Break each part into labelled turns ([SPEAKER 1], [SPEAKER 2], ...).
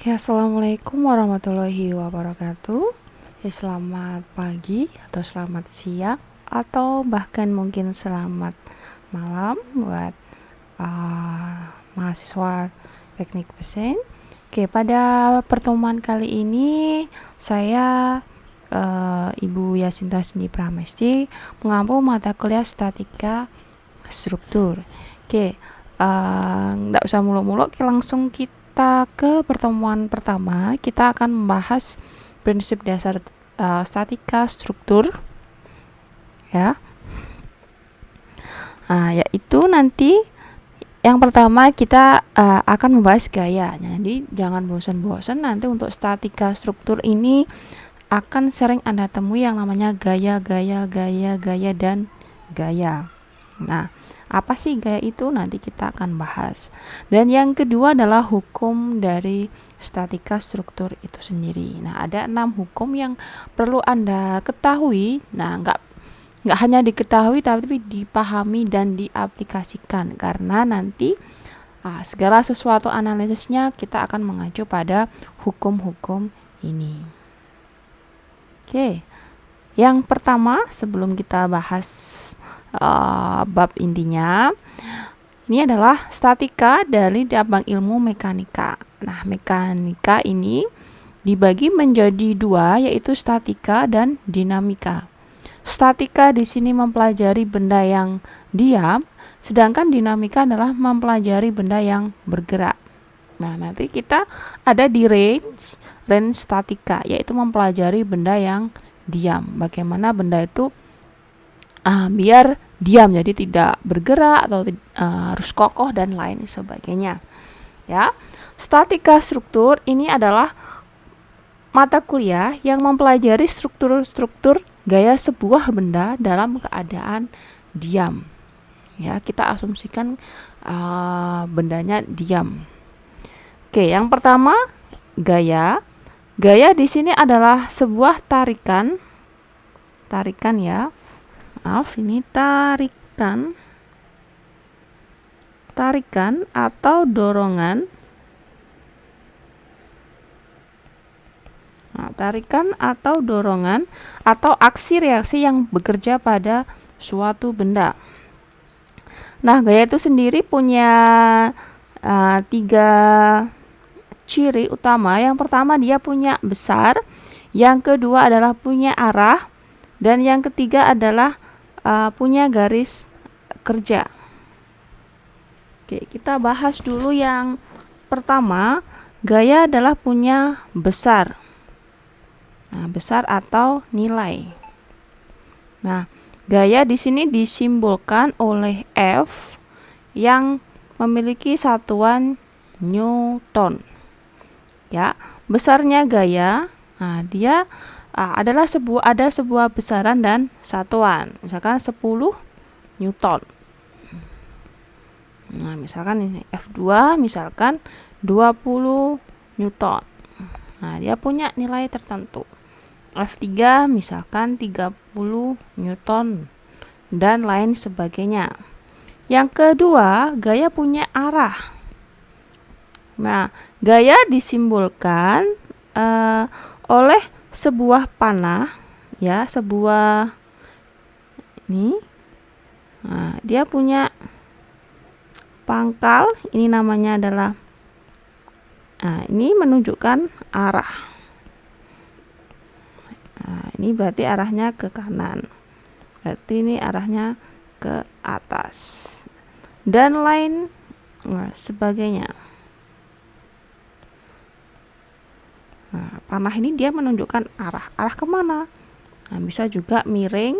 [SPEAKER 1] Oke, assalamualaikum warahmatullahi wabarakatuh. Ya, selamat pagi atau selamat siang atau bahkan mungkin selamat malam buat mahasiswa teknik mesin. Oke, pada pertemuan kali ini saya Ibu Yasinta Sindi Pramesti mengampu mata kuliah statika struktur. Oke, nggak usah muluk-muluk, langsung kita ke pertemuan pertama. Kita akan membahas prinsip dasar statika struktur, ya. Yaitu nanti yang pertama kita akan membahas gaya. Jadi jangan bosan-bosan, nanti untuk statika struktur ini akan sering Anda temui yang namanya gaya, dan gaya. Nah, apa sih gaya itu? Nanti kita akan bahas. Dan yang kedua adalah hukum dari statika struktur itu sendiri. Nah, ada 6 hukum yang perlu Anda ketahui. Nah, nggak hanya diketahui tapi dipahami dan diaplikasikan, karena nanti segala sesuatu analisisnya kita akan mengacu pada hukum-hukum ini. Oke, yang pertama sebelum kita bahas bab intinya, ini adalah statika dari cabang ilmu mekanika. Nah, mekanika ini dibagi menjadi dua, yaitu statika dan dinamika. Statika di sini mempelajari benda yang diam, sedangkan dinamika adalah mempelajari benda yang bergerak. Nah, nanti kita ada di range statika, yaitu mempelajari benda yang diam. Bagaimana benda itu biar diam, jadi tidak bergerak atau harus kokoh dan lain sebagainya. Ya, statika struktur ini adalah mata kuliah yang mempelajari struktur-struktur gaya sebuah benda dalam keadaan diam. Ya, kita asumsikan bendanya diam. Oke, yang pertama gaya. Gaya di sini adalah sebuah tarikan ya. Maaf, ini tarikan atau dorongan. Nah, tarikan atau dorongan atau aksi reaksi yang bekerja pada suatu benda. Nah, gaya itu sendiri punya 3 ciri utama. Yang pertama, dia punya besar, yang kedua adalah punya arah, dan yang ketiga adalah punya garis kerja. Oke, kita bahas dulu yang pertama. Gaya adalah punya besar. Nah, besar atau nilai. Nah, gaya di sini disimbolkan oleh F yang memiliki satuan Newton. Ya, besarnya gaya, dia adalah sebuah besaran dan satuan. Misalkan 10 Newton. Nah, misalkan ini F2 misalkan 20 Newton. Nah, dia punya nilai tertentu. F3 misalkan 30 Newton dan lain sebagainya. Yang kedua, gaya punya arah. Nah, gaya disimbolkan oleh sebuah panah, ya, sebuah ini. Nah, dia punya pangkal, ini namanya adalah ini menunjukkan arah. Nah, ini berarti arahnya ke kanan. Berarti ini arahnya ke atas. Dan lain sebagainya. Nah, panah ini dia menunjukkan arah. Arah kemana? Nah, bisa juga miring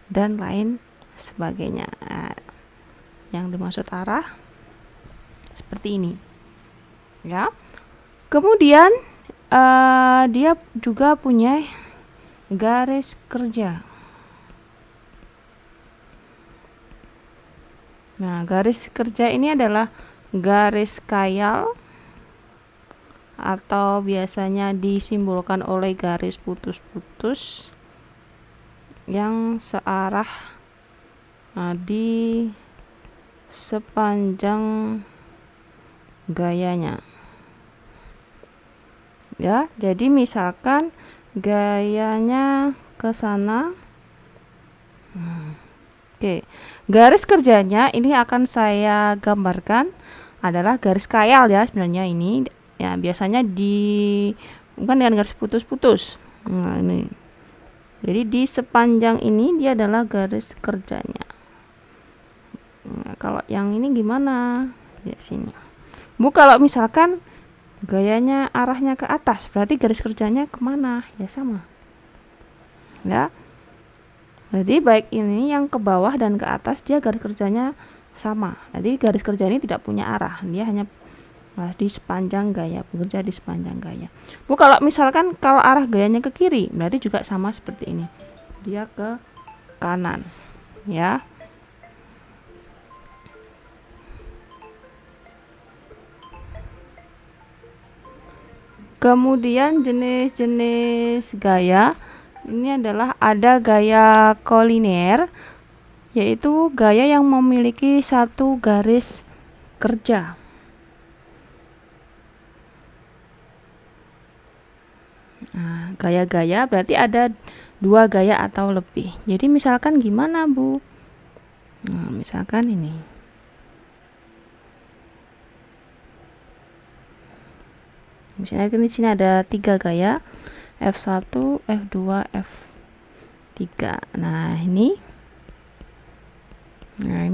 [SPEAKER 1] dan lain sebagainya. Nah, yang dimaksud arah seperti ini. Ya. Kemudian dia juga punya garis kerja. Nah, garis kerja ini adalah garis khayal atau biasanya disimbolkan oleh garis putus-putus yang searah di sepanjang gayanya. Ya, jadi misalkan gayanya ke sana. Oke, garis kerjanya ini akan saya gambarkan adalah garis khayal ya sebenarnya ini ya, biasanya bukan dengan garis putus-putus. Nah, ini. Jadi di sepanjang ini dia adalah garis kerjanya. Nah, kalau yang ini gimana? Di sini. Bu, kalau misalkan gayanya arahnya ke atas, berarti garis kerjanya kemana? Ya sama. Ya. Jadi baik ini yang ke bawah dan ke atas dia garis kerjanya sama. Jadi garis kerja ini tidak punya arah, dia hanya di sepanjang gaya, bekerja di sepanjang gaya. Bu, kalau misalkan kalau arah gayanya ke kiri, berarti juga sama seperti ini. Dia ke kanan. Ya. Kemudian jenis-jenis gaya ini adalah ada gaya koliner, yaitu gaya yang memiliki satu garis kerja. Nah, gaya-gaya berarti ada dua gaya atau lebih. Jadi misalkan gimana, Bu? Nah, misalkan ini. Misalnya di sini ada 3 gaya, F1, F2, F3. Nah, ini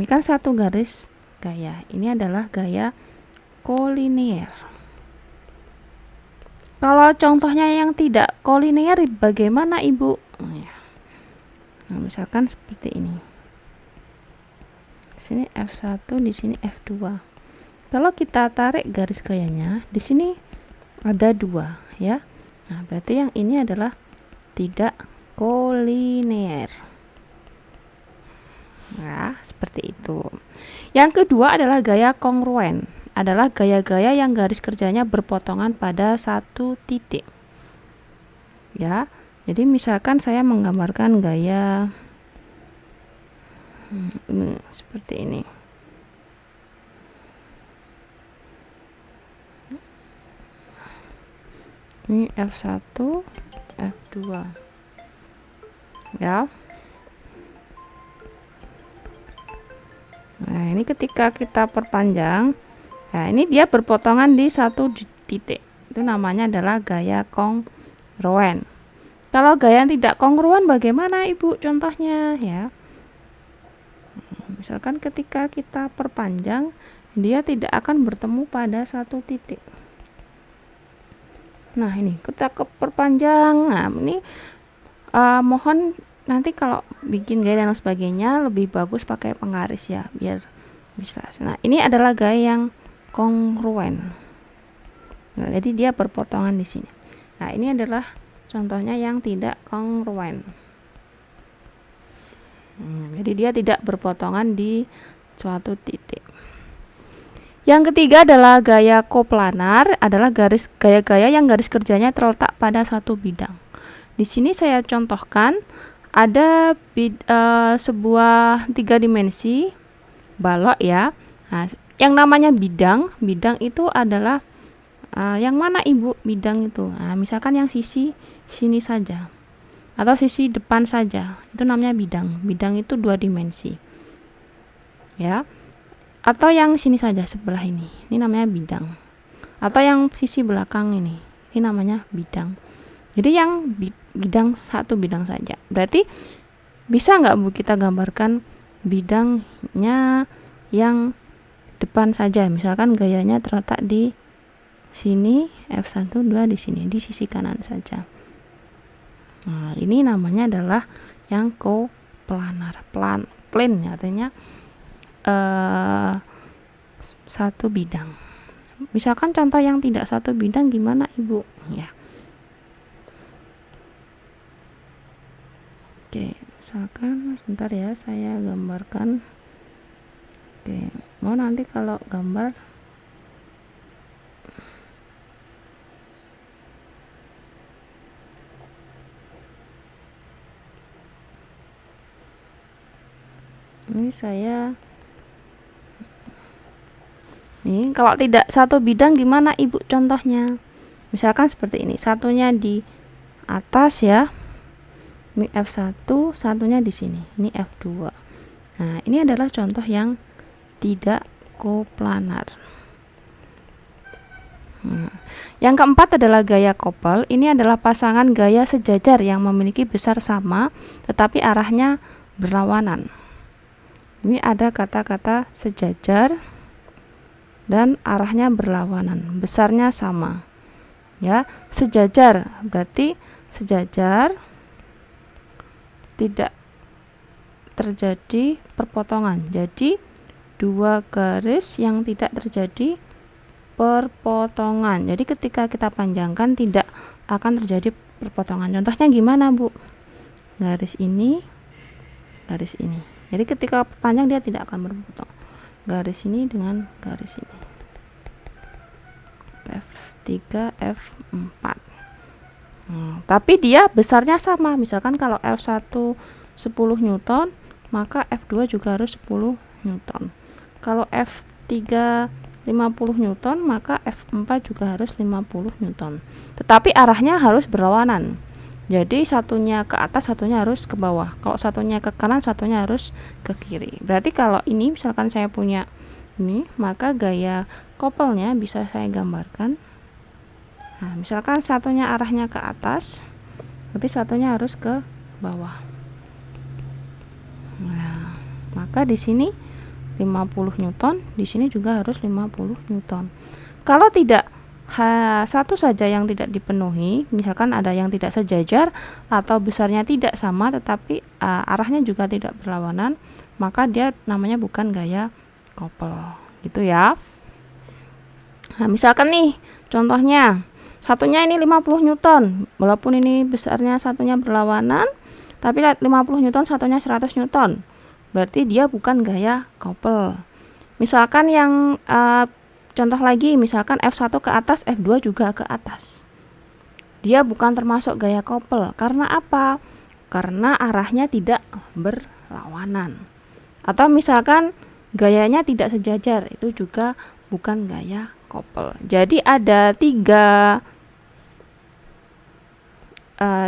[SPEAKER 1] kan satu garis gaya. Ini adalah gaya koliner. Kalau contohnya yang tidak koliner bagaimana, Ibu? Nah, misalkan seperti ini. Di sini F1, di sini F2. Kalau kita tarik garis gayanya, di sini ada 2 ya. Nah, berarti yang ini adalah tidak koliner. Nah, seperti itu. Yang kedua adalah gaya kongruen. Adalah gaya-gaya yang garis kerjanya berpotongan pada satu titik. Ya. Jadi misalkan saya menggambarkan gaya seperti ini. Ini F1, F2. Ya. Nah, ini ketika kita perpanjang, nah ini dia berpotongan di satu titik. Itu namanya adalah gaya kongruen. Kalau gaya yang tidak kongruen bagaimana, Ibu? Contohnya ya. Misalkan ketika kita perpanjang, dia tidak akan bertemu pada satu titik. Nah, ini kita ke perpanjang. Nah, ini mohon nanti kalau bikin gaya dan sebagainya lebih bagus pakai penggaris ya, biar bisa. Nah, ini adalah gaya yang kongruen. Nah, jadi dia berpotongan di sini. Nah, ini adalah contohnya yang tidak kongruen. Jadi dia tidak berpotongan di suatu titik. Yang ketiga adalah gaya koplanar, adalah gaya-gaya yang garis kerjanya terletak pada satu bidang. Di sini saya contohkan ada sebuah 3 dimensi balok ya. Nah, yang namanya bidang itu adalah yang mana, Ibu? Bidang itu. Nah, misalkan yang sisi sini saja atau sisi depan saja, itu namanya bidang. Bidang itu 2 dimensi. Ya. Atau yang sini saja, sebelah ini namanya bidang. Atau yang sisi belakang ini namanya bidang. Jadi yang bidang satu bidang saja. Berarti bisa nggak, Bu, kita gambarkan bidangnya yang depan saja. Misalkan gayanya terletak di sini, F1, 2 di sini, di sisi kanan saja. Nah, ini namanya adalah yang koplanar. Plane artinya satu bidang. Misalkan contoh yang tidak satu bidang gimana, Ibu? Ya. Oke, misalkan sebentar ya, saya gambarkan. Oke, mau nanti kalau gambar ini saya kalau tidak satu bidang gimana, Ibu, contohnya? Misalkan seperti ini, satunya di atas ya, ini F1, satunya di sini, ini F2. Nah, ini adalah contoh yang tidak koplanar. Yang keempat adalah gaya couple. Ini adalah pasangan gaya sejajar yang memiliki besar sama tetapi arahnya berlawanan. Ini ada kata-kata sejajar dan arahnya berlawanan, besarnya sama. Ya, sejajar berarti sejajar tidak terjadi perpotongan. Jadi dua garis yang tidak terjadi perpotongan. Jadi ketika kita panjangkan tidak akan terjadi perpotongan. Contohnya gimana, Bu? Garis ini, garis ini. Jadi ketika panjang dia tidak akan berpotong. Garis ini dengan garis ini. F3, F4. Tapi dia besarnya sama. Misalkan kalau F1 10 Newton, maka F2 juga harus 10 Newton. Kalau F3 50 Newton, maka F4 juga harus 50 Newton. Tetapi arahnya harus berlawanan. Jadi satunya ke atas, satunya harus ke bawah. Kalau satunya ke kanan, satunya harus ke kiri. Berarti kalau ini misalkan saya punya ini, maka gaya couple-nya bisa saya gambarkan. Nah, misalkan satunya arahnya ke atas, berarti satunya harus ke bawah. Nah, maka di sini 50 Newton, di sini juga harus 50 Newton. Kalau tidak satu saja yang tidak dipenuhi, misalkan ada yang tidak sejajar atau besarnya tidak sama tetapi arahnya juga tidak berlawanan, maka dia namanya bukan gaya couple. Gitu ya. Nah, misalkan nih contohnya satunya ini 50 Newton, walaupun ini besarnya satunya berlawanan, tapi 50 Newton satunya 100 Newton. Berarti dia bukan gaya couple. Misalkan yang contoh lagi, misalkan F1 ke atas, F2 juga ke atas. Dia bukan termasuk gaya couple. Karena apa? Karena arahnya tidak berlawanan. Atau misalkan gayanya tidak sejajar, itu juga bukan gaya couple. Jadi ada 3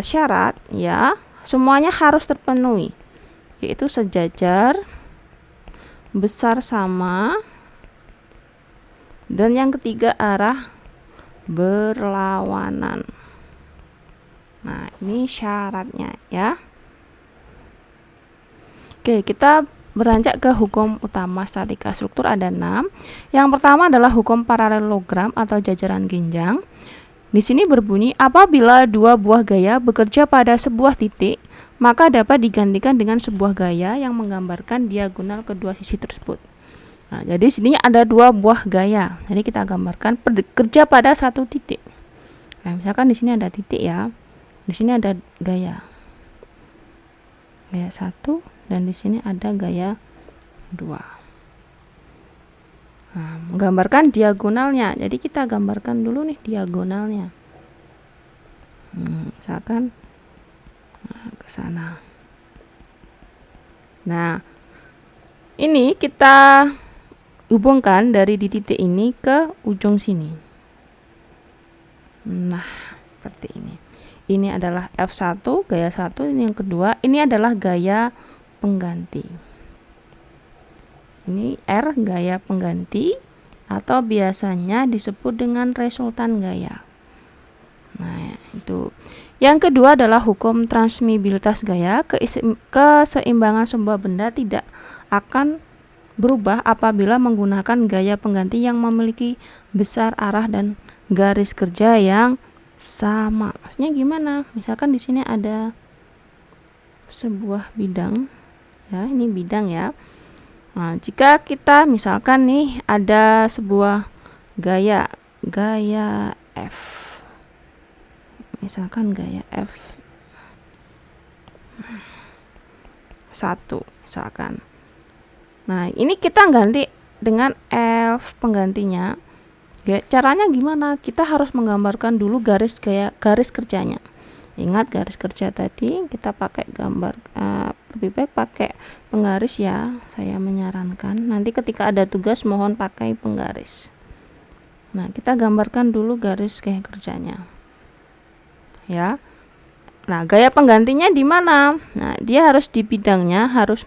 [SPEAKER 1] syarat ya, semuanya harus terpenuhi, yaitu sejajar, besar sama, dan yang ketiga arah berlawanan. Nah, ini syaratnya ya. Oke, kita beranjak ke hukum utama statika struktur, ada 6. Yang pertama adalah hukum paralelogram atau jajaran genjang. Di sini berbunyi, apabila dua buah gaya bekerja pada sebuah titik, maka dapat digantikan dengan sebuah gaya yang menggambarkan diagonal kedua sisi tersebut. Nah, jadi sini ada dua buah gaya. Jadi kita gambarkan bekerja pada satu titik. Nah, misalkan di sini ada titik ya. Di sini ada gaya. Gaya 1 dan di sini ada gaya 2. Nah, menggambarkan diagonalnya. Jadi kita gambarkan dulu nih diagonalnya. Misalkan ke sana. Nah, ini kita hubungkan dari di titik ini ke ujung sini. Nah, seperti ini. Ini adalah F1, gaya 1, ini yang kedua. Ini adalah gaya pengganti. Ini R, gaya pengganti, atau biasanya disebut dengan resultan gaya. Nah, itu. Yang kedua adalah hukum transmisibilitas gaya. Keseimbangan sebuah benda tidak akan berubah apabila menggunakan gaya pengganti yang memiliki besar arah dan garis kerja yang sama. Maksudnya gimana? Misalkan di sini ada sebuah bidang, ya, ini bidang ya. Nah, jika kita misalkan nih ada sebuah gaya F. Misalkan gaya F1 misalkan. Nah, ini kita ganti dengan F penggantinya. Caranya gimana? Kita harus menggambarkan dulu garis kerjanya. Ingat garis kerja tadi kita pakai gambar, lebih baik pakai penggaris ya. Saya menyarankan. Nanti ketika ada tugas mohon pakai penggaris. Nah, kita gambarkan dulu garis gaya kerjanya. Ya. Nah, gaya penggantinya di mana? Nah, dia harus di bidangnya, harus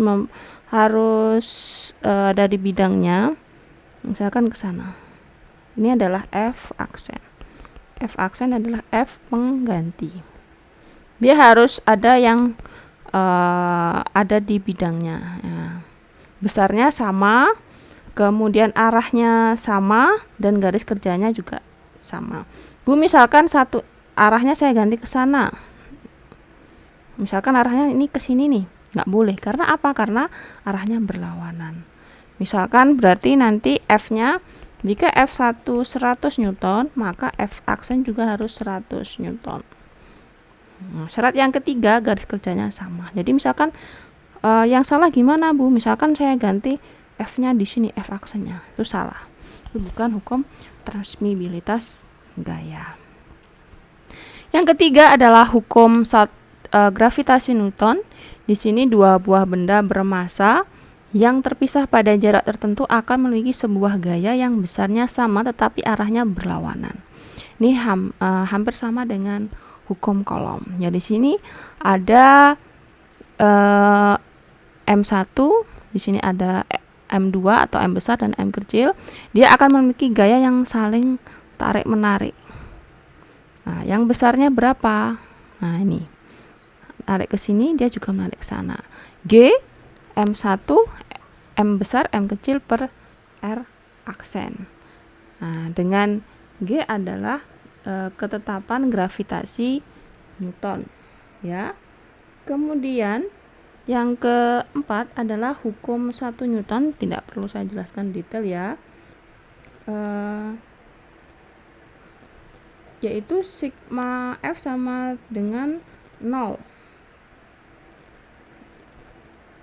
[SPEAKER 1] ada di bidangnya. Misalkan ke sana. Ini adalah F aksen. F aksen adalah F pengganti. Dia harus ada yang ada di bidangnya. Ya. Besarnya sama, kemudian arahnya sama, dan garis kerjanya juga sama. Bu, misalkan satu arahnya saya ganti ke sana. Misalkan arahnya ini ke sini nih, nggak boleh. Karena apa? Karena arahnya berlawanan. Misalkan berarti nanti F-nya, jika F1 100 Newton, maka F aksen juga harus 100 Newton. Nah, syarat yang ketiga, garis kerjanya sama. Jadi misalkan yang salah gimana, Bu? Misalkan saya ganti F-nya di sini, F aksennya. Itu salah. Itu bukan hukum transmisibilitas gaya. Yang ketiga adalah hukum gravitasi Newton. Di sini dua buah benda bermassa yang terpisah pada jarak tertentu akan memiliki sebuah gaya yang besarnya sama tetapi arahnya berlawanan. Ini hampir sama dengan hukum kolom. Ya, di sini ada M1, di sini ada M2 atau M besar dan M kecil. Dia akan memiliki gaya yang saling tarik-menarik. Nah, yang besarnya berapa? Nah, ini. Tarik ke sini, dia juga menarik ke sana. G, M1, M besar, M kecil per R aksen. Nah, dengan G adalah ketetapan gravitasi Newton. Ya. Kemudian yang keempat adalah hukum 1 Newton, tidak perlu saya jelaskan detail ya, yaitu sigma F sama dengan 0.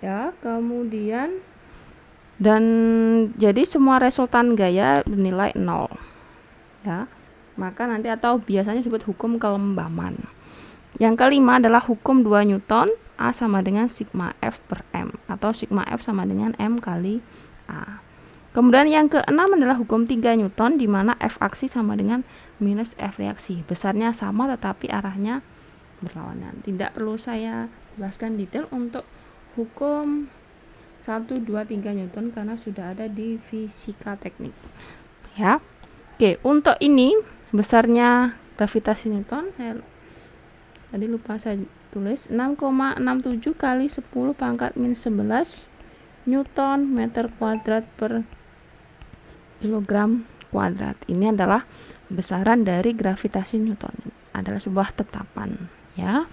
[SPEAKER 1] Ya, kemudian dan jadi semua resultan gaya bernilai 0. Ya, maka nanti atau biasanya disebut hukum kelembaman. Yang kelima adalah hukum 2 Newton, A sama dengan sigma F per M, atau sigma F sama dengan M kali A. Kemudian yang keenam adalah hukum 3 Newton, di mana F aksi sama dengan minus F reaksi. Besarnya sama tetapi arahnya berlawanan. Tidak perlu saya jelaskan detail untuk hukum 1, 2, 3 Newton karena sudah ada di fisika teknik. Ya. Oke, untuk ini besarnya gravitasi Newton, tadi lupa saya tulis 6,67 kali 10 pangkat minus 11 Newton meter kuadrat per kilogram kuadrat. Ini adalah besaran dari gravitasi Newton. Adalah sebuah tetapan, ya.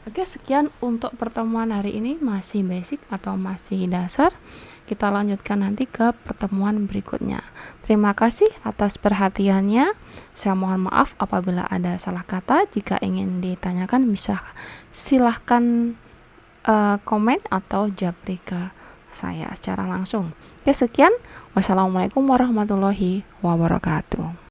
[SPEAKER 1] Oke, sekian untuk pertemuan hari ini. Masih basic atau masih dasar. Kita lanjutkan nanti ke pertemuan berikutnya. Terima kasih atas perhatiannya. Saya mohon maaf apabila ada salah kata. Jika ingin ditanyakan bisa silahkan komen atau japri ke saya secara langsung. Oke, sekian. Wassalamualaikum warahmatullahi wabarakatuh.